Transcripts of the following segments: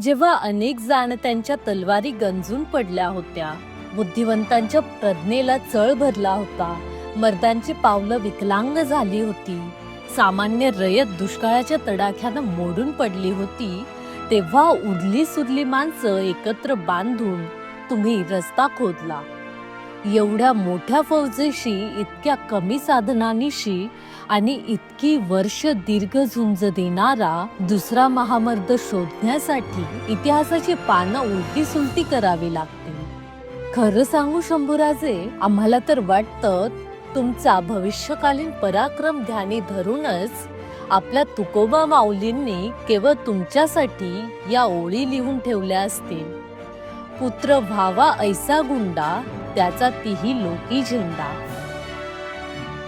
जेव्हा अनेक जाणत्यांच्या तलवारी गंजून पडल्या होत्या, बुद्धिवंतांच्या प्रज्ञेला चळ भरला होता, मर्दांची पावलं विकलांग झाली होती, सामान्य रयत दुष्काळाच्या तडाख्यानं मोडून पडली होती, तेव्हा उरली सुरली माणसं एकत्र बांधून तुम्ही रस्ता खोदला. एवढ्या मोठ्या फौजेशी, इतक्या कमी साधनांनीशी आणि इतकी वर्ष दीर्घ झुंज देणारा दुसरा महामर्द शोधण्यासाठी इतिहासाची पानं उलटी सुलटी करावी लागतील. खरं सांगू शंभूराजे, आम्हाला तर वाटतं तुमचा भविष्यकालीन पराक्रम ध्यानी धरूनच आपल्या तुकोबा माऊलींनी केवळ तुमच्यासाठी या ओळी लिहून ठेवल्या असतील. पुत्र व्हावा ऐसा गुंडा, त्याचा तीही लोकी झेंडा.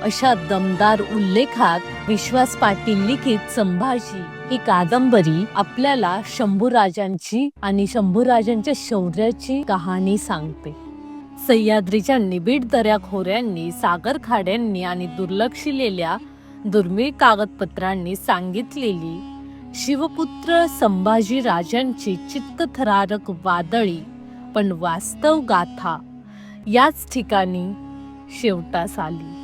अशा दमदार उल्लेखात विश्वास पाटील लिखित संभाजी ही कादंबरी आपल्याला शंभूराजांची आणि शंभूराजांच्या शौर्याची कहाणी सांगते. सह्याद्रीच्या निबिड दऱ्याखोऱ्यांनी, सागर खाड्यांनी आणि दुर्लक्षिलेल्या दुर्मिळ कागदपत्रांनी सांगितलेली शिवपुत्र संभाजी राजांची चित्तथरारक वादळी पण वास्तव गाथा याच ठिकाणी शेवटास आली.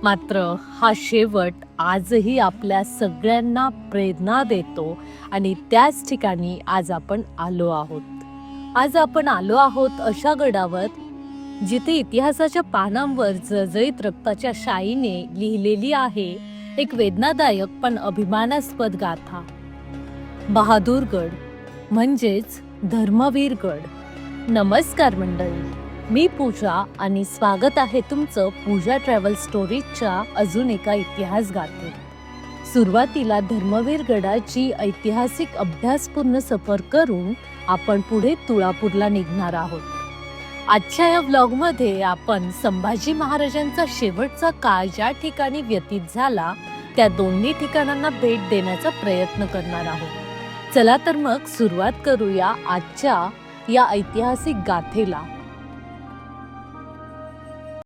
मात्र हा शेवट आजही आपल्या सगळ्यांना प्रेरणा देतो आणि त्याच ठिकाणी आज आपण आलो आहोत. आज आपण आलो आहोत अशा गडावर जिथे इतिहासाच्या पानांवर जळजळीत रक्ताच्या शाईने लिहिलेली आहे एक वेदनादायक पण अभिमानास्पद गाथा. बहादूरगड म्हणजेच धर्मवीरगड. नमस्कार मंडळी, मी पूजा आणि स्वागत आहे तुमचं पूजा ट्रॅव्हल स्टोरीजच्या अजून एका इतिहास गाथेत. सुरुवातीला धर्मवीरगडाची ऐतिहासिक अभ्यासपूर्ण सफर करून आपण पुढे तुळापूरला निघणार आहोत. आजच्या या व्लॉगमध्ये आपण संभाजी महाराजांचा शेवटचा काळ ज्या ठिकाणी व्यतीत झाला त्या दोन्ही ठिकाणांना भेट देण्याचा प्रयत्न करणार आहोत. चला तर मग सुरुवात करूया आजच्या या ऐतिहासिक गाथेला.